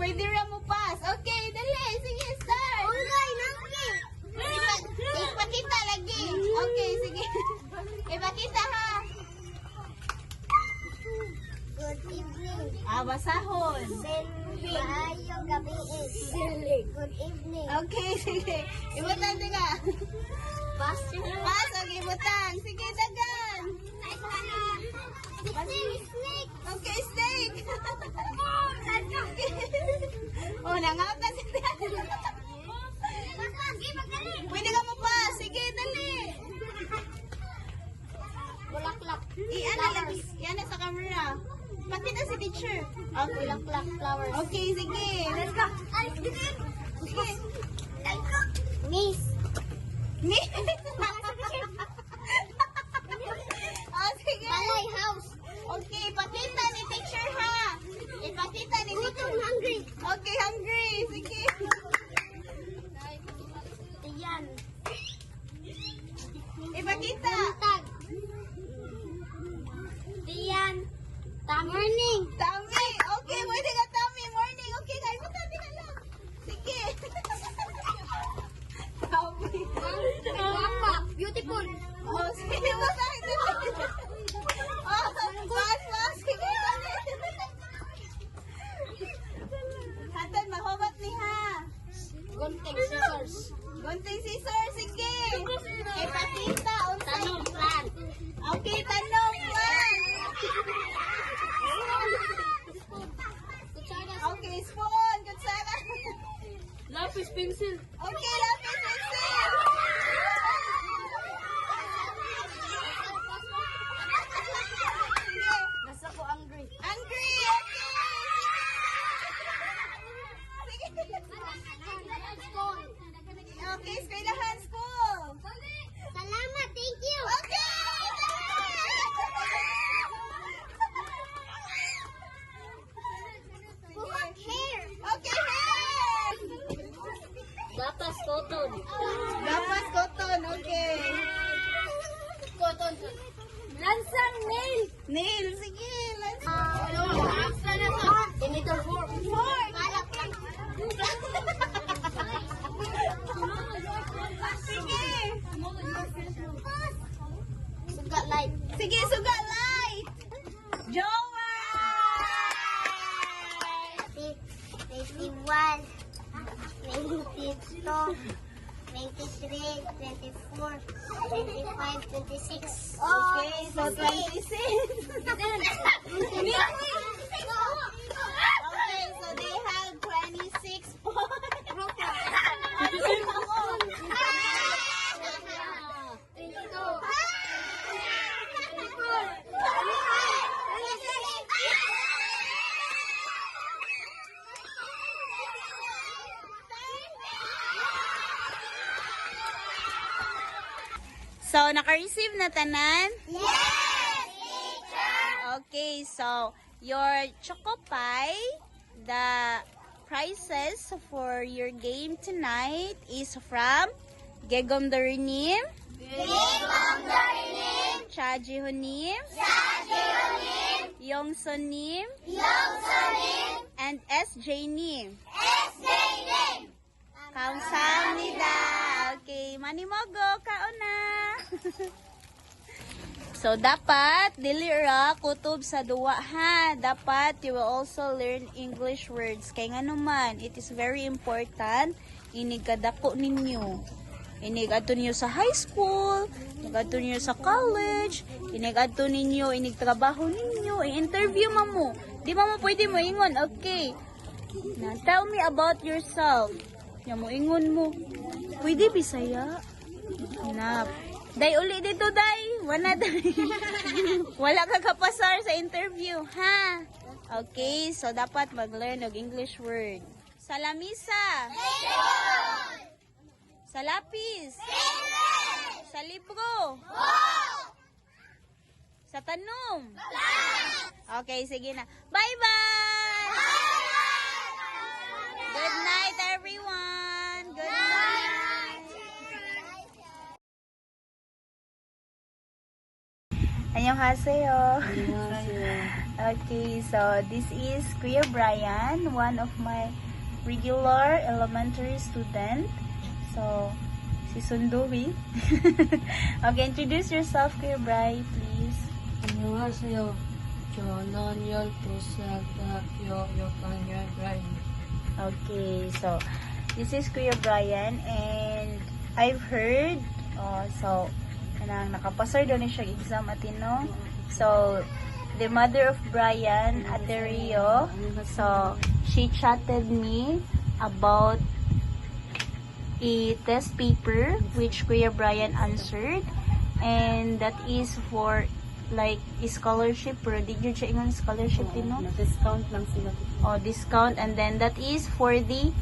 pwede ra mo pass. Okay, dali. Sige, start. Ipakita lagi. Okay, sige. Ipakita ha. Good evening. Basahon. Maayong gabi. Good evening. Okay, sige. Ibutan ka. Pass. Pass, okay, ibutan. Sige, dagan. Snake. Okay, steak. Oh, nangaot na siya. Pwede ka mo pa. Sige, dali. Bulaklak. Iyan na sa camera. Pakita si teacher. Okay. Bulaklak flowers. Okay, sige. Let's go. Sige. Miss. Me? Oh, sige. Balay house. Okay, pakita ni teacher ha. Ipakita ni teacher. Hungry. Okay, hungry. Sige. Tiyan. Ipakita. Tag. Tiyan. Morning. Tummy. Okay, pwede ka tummy. Morning. Okay, guys. Tummy na lang. Sige. Tummy. Guapa. Beautiful. Oh, sige mo sa akin. Oh, mas. Sige. Hatan, mahugot ni ha. Gunting scissors. Gunting scissors. Sige. Ipakita. Tanong plant. Okay, tanong lang. Kutsara. Okay, spoon. Kutsara. Lapis pencil. Okay, lapis pencil. Sige. Nasa ko angry. Angry. Okay. Sige. Okay, eskwelahan, school. Salamat. Thank you. Okay. Hair. Okay, hair. Batas cotton. Dapat cotton. Okay. Cotton. Lansang nail. Nail. Sige. Let's Senator Ford. Balak lang. Sige. Sugat light. Sige, suga light. Jower. 21, 22, 23, 24, 25, 26. Okay, so 26. Okay, so they have 26 points. So, naka-receive na tanan? Yes, teacher! Okay, so your Choco Pie, the prizes for your game tonight is from Gegom Dorinim, Chaji Hunim, Yongson Nim, and SJ Nim. Kamsahamnida. Okay, manimogo kauna. So, dapat, dili ra kutob sa duwa ha. Dapat, you will also learn English words. Kaya nga naman, it is very important, inig kadako ninyo. Inig adto ninyo sa high school, inig adto ninyo sa college, inig adto ninyo, inig trabaho ninyo, i-interview mo. Di ba mo pwede mo ingon, okay. Now, tell me about yourself. Yan mo, ingon mo. Pwede Bisaya? Hanap. Day, uli dito, day. Wala, day. Wala ka kapasar sa interview, ha? Okay, so dapat mag-learn ng English word. Sa lamisa. Sa lapis. Sa libro. Sa tanong. Okay, sige na. Bye-bye! Good night, everyone. Good night. Ayan Annyeonghaseyo. Okay, so this is Kuya Brian, one of my regular elementary student. So, si Sunduwi. Okay, introduce yourself, Kuya Brian, please. 안녕하세요. 저는 12살 대학교 6학년 Brian. Okay, so this is Kuya Brian and I've heard so kanang nakapasar daw ni siya exam atino. So the mother of Brian, Ate Rio, so she chatted me about a test paper which Kuya Brian answered, and that is for like a scholarship, pero di yun siya ingon scholarship din, no? Discount lang sila. Discount, and then that is for the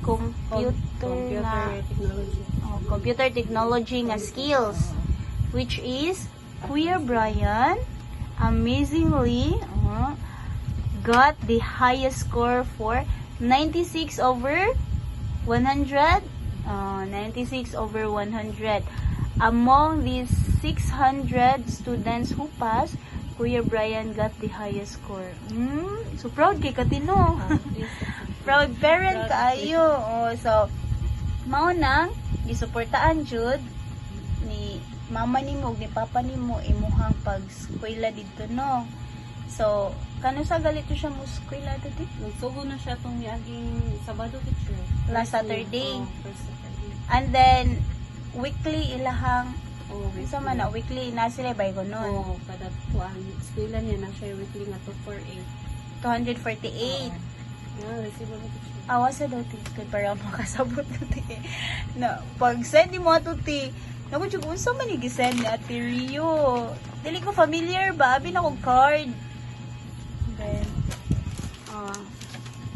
computer technology. computer technology nga skills, which is Kuya Brian amazingly got the highest score for 96 over 100. 96 over 100 among these 600 students who passed. Kuya Brian got the highest score. So proud kay Katino. Proud parent kaayo. So mao nang gisuportaan jud ni mama nimo ug ni papa nimo imuhang pag-eskwela didto, no. So kano sa galito siya mo eskwela dito? Nagsugo na siya tong miaging Sabado, teacher. Last Saturday. First Saturday. And then weekly ilahang Weekly. sa man na weekly na sila bay gonon. Kada kuan eskwela niya na siya weekly nga 248. 248. Resibo na teacher. Awa sa dati kay para makasabot dati. Na pag send mo ato ti, naku jud unsa man i-send ni Ate Rio. Dili ko familiar ba abi na kog card. Then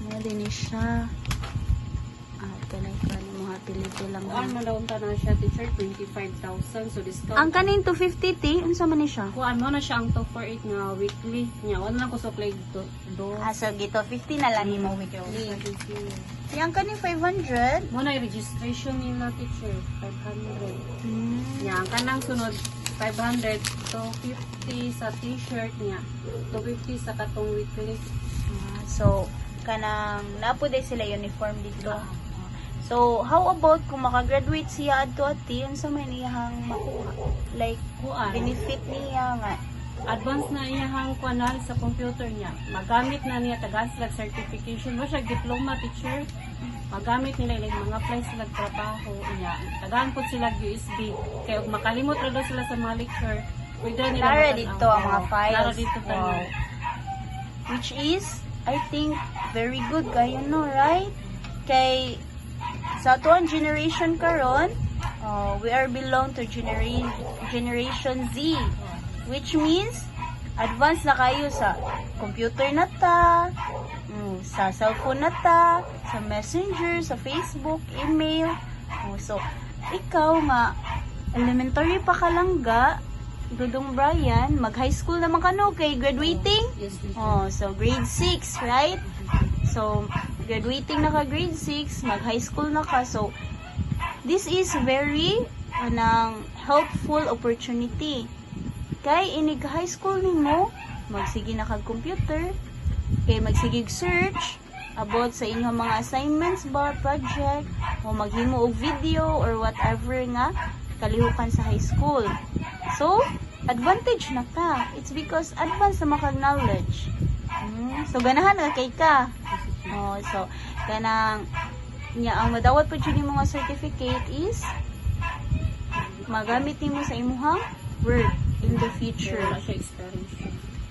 mo din ni siya. Kanay mo pilito lang. Kuan man daw ta na siya, teacher, 25,000. So discount. Ang kanin 250 ti, unsa man ni siya? Kuan mo na siya ang 248 nga weekly niya. Wala lang ko supply do. So gito 50 na lang mo weekly. Yang kanin 500. Mo na registration nila, teacher, 500. Yang kanang sunod 500 to 50 sa t-shirt niya. 250 sa katong weekly. So kanang napuday sila uniform dito. So how about kung makagraduate siya adto ati, unsa man iyang makuha? Like Kuan. benefit niya nga. Advance na iyang kuanal sa computer niya. Magamit na niya tagaan sila certification. Mo siya diploma, teacher. Magamit nila like mga apply sila trabaho niya. Tagaan po sila USB. Kaya ug makalimot ra daw sila sa mga lecture. Pwede nila Clara matanaw. dito ang mga files. Clara dito tayo. Wow. Which is I think very good kayo, no, right? Kay sa tuang generation karon, we are belong to generation Z, which means advance na kayo sa computer na ta, sa cellphone na ta, sa messenger, sa Facebook, email. So ikaw nga elementary pa ka lang ga, Dudong Brian, mag high school naman ka, no, kay graduating. Yes, teacher. So grade 6, right? So graduating na ka grade 6, mag high school na ka. So this is very helpful opportunity. Kay inig high school nimo, magsige na kag computer, kay magsige search about sa inyong mga assignments ba, project, o maghimo og video or whatever nga kalihukan sa high school. So advantage na ka. It's because advance na makag knowledge. So ganahan na kay ka. So kanang ang madawat po yun yung mga certificate is magamit nimo sa imuhang work in the future. Wala siya experience.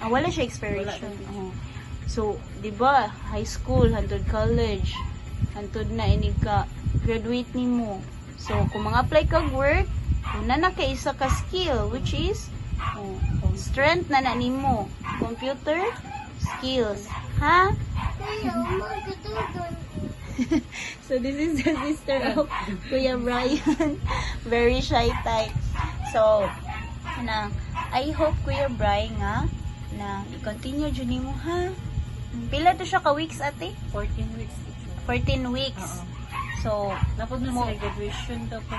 Wala siya expiration. So, di ba, high school, hantod college, hantod na inig ka graduate nimo. So, kung mga apply kag work, una na kay isa ka skill, which is strength na nimo, computer skills. Ha? So this is the sister of Kuya Brian. Very shy type. So, I hope Kuya Brian nga na i-continue dyan mo, ha? Pila to siya ka weeks, ate? 14 weeks, teacher. 14 weeks. So, Napod na sila graduation daw po.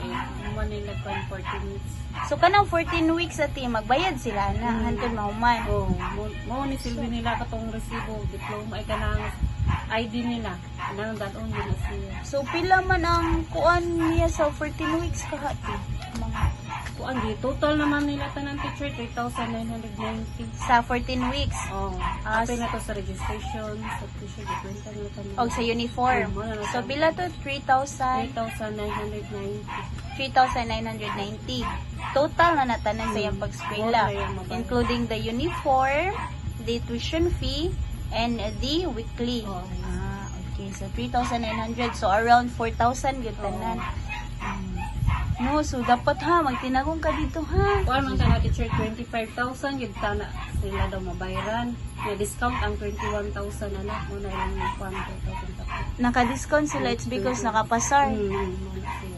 Eh, naman nila kung 14 weeks. so kanang 14 weeks ati magbayad sila na hantod mahuman. Oh, mo ni silbi nila katong resibo, diploma ay kanang ID nila. Kanang dalon din na siya. So pila man ang kuan niya sa 14 weeks kahati? Mga Kuan di total naman nila tanan teacher 3,990. sa 14 weeks. Oh, Ah, apay na to sa registration, sa teacher gikwenta nila tanan. Og sa uniform. So pila to 3,000 3,990. 3,990. Total na natanan sa iyang pagskwela, Wala yung mabay. including the uniform, the tuition fee, and the weekly. Oh, Okay, so 3,900. So around 4,000 yun tanan. No, so dapat ha, magtinagong ka dito ha. Kuan man tanan teacher 25,000 gid tana sila daw mabayaran. May discount ang 21,000 na mo na ilang yung kuan 4,000. Naka-discount sila, it's because nakapasar. Mo na siya.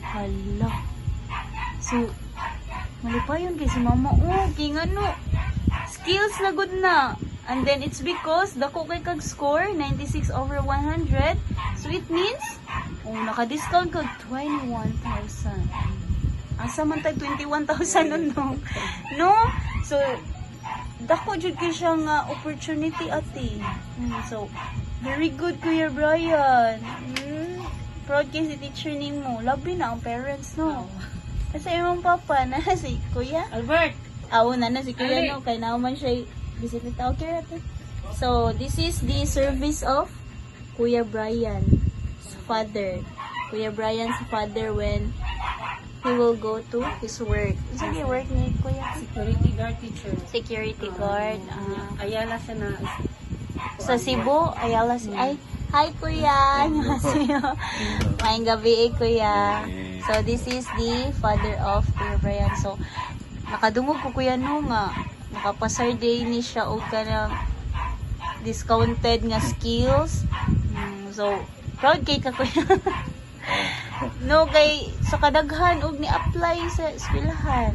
Hala. So, malipayon kay si mama. Oh, kay ano, skills na good na. And then it's because dako kay kag score 96 over 100. So it means naka-discount kag 21,000. Asa man tag 21,000 nun no? No? So dako jud kay siya nga opportunity ati. So very good Kuya Brian. Proud kay si teacher nimo. Labi na ang parents no. Kasi imong papa na si Kuya. Albert, Na si Kuya Ali. no kay naman siya bisita okay ate. So this is the service of Kuya Brian's father. Kuya Brian's father when he will go to his work. Isa di work ni Kuya? security guard teacher. Security guard. Ayala siya na Sa Cebu, Ayala si ay hi Kuya. Annyeonghaseyo. Maayong gabi Kuya. So this is the father of Kuya Brian. So nakadungog ko Kuya no nga nakapasar day ni siya og kanang discounted nga skills. So proud kay ka Kuya. No kay sa kadaghan og ni apply sa eskwelahan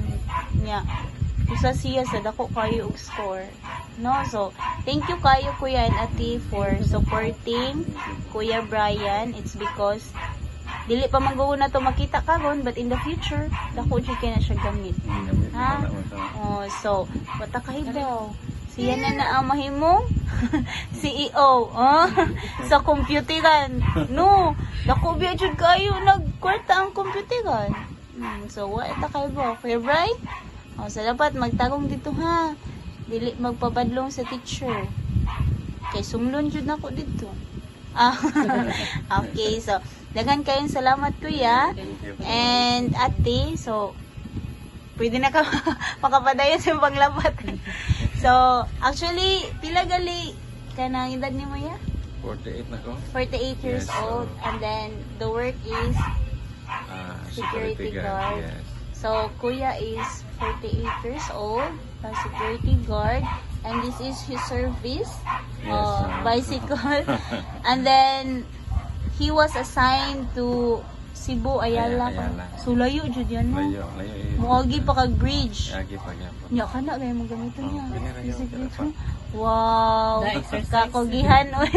niya. Usa siya sa dako kayo og score. No, so thank you kayo Kuya and Ate for supporting Kuya Brian. It's because dili pa mangguho na to makita karon but in the future dako jud kay na siya gamit. Ha? Oh, so bata kahibaw. Siya na ang mahimong CEO sa computeran. No, dako biya jud kayo nagkwarta ang computeran. So wa ta kahibaw. Kuya Brian? So dapat magtagong dito ha. Dili magpabadlong sa teacher. Kay sumlon jud nako dito. Okay, so daghan kayong salamat Kuya and Ate. So pwede na ka makapadayon sa paglabat. So actually pila gali kanang edad ni mo ya? 48 na ko. 48 years Yes, old and then the work is security guard. Yes. So Kuya is 48 years old, a security guard, and this is his service, Yes, bicycle. And then he was assigned to Cebu, Ayala. Ayala. So layo jud yan no. Layo. Muagi pa kag bridge. Yagi pa gyapon. Nya kana kay mo gamito niya. ganira yun, Basic ganira dito. pa. Wow, Na-exercise. kakugihan oy.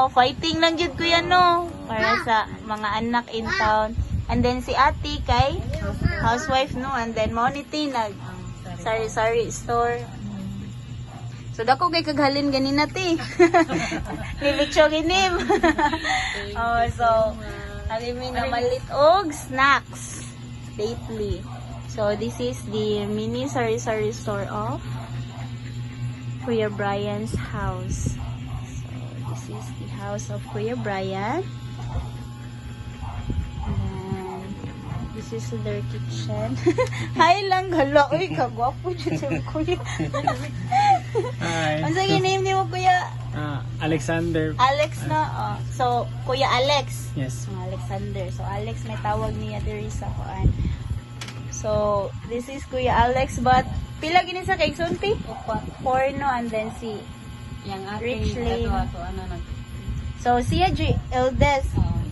Fighting lang jud Kuya no para sa mga anak in town. And then si Ate kay housewife no, and then monity nag sari-sari store. So dako kay kaghalin ganin nati. Lilikso ginim. So alimi na malit og snacks lately. So this is the mini sari-sari store of Kuya Brian's house. So this is the house of Kuya Brian. This is their kitchen. Hi lang, hala. Uy, kagwapo dyan si Kuya. Hi. Ano sa name ni mo, Kuya? Alexander. Alex na. So, Kuya Alex. Yes. Alexander. So, Alex may tawag niya Teresa koan. So, this is Kuya Alex. But, pila gini sa kay Sunti? Porno and then si yang Rich ating Lane. ato ano nag So, siya eldest.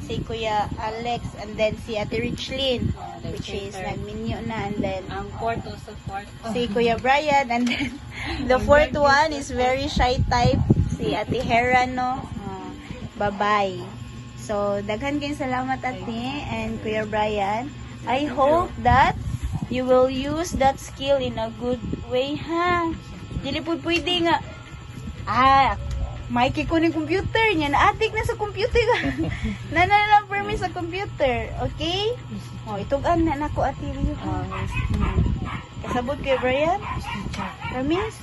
Si Kuya Alex and then si Ate Richlyn, which is nagminyo na, and then ang kwarto sa kwarto. si Kuya Brian, and then the fourth one is very shy type, si Ate Hera no, babae. So, daghan kayong salamat ate and Kuya Brian. I hope that you will use that skill in a good way, ha? Dili po pwede nga, may ko ng computer niya. Na-addict na sa computer ka. Nananalang permi sa computer. Okay? O, itugan na nako ate Rio. Kasabot kay Brian? Promise?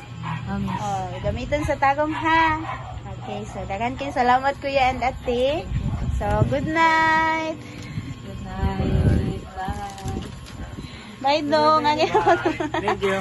O, gamitan sa tagong ha. Okay, so dagan kayo salamat kuya and ate. So, good night. Good night. Bye. Bye dong. Thank you.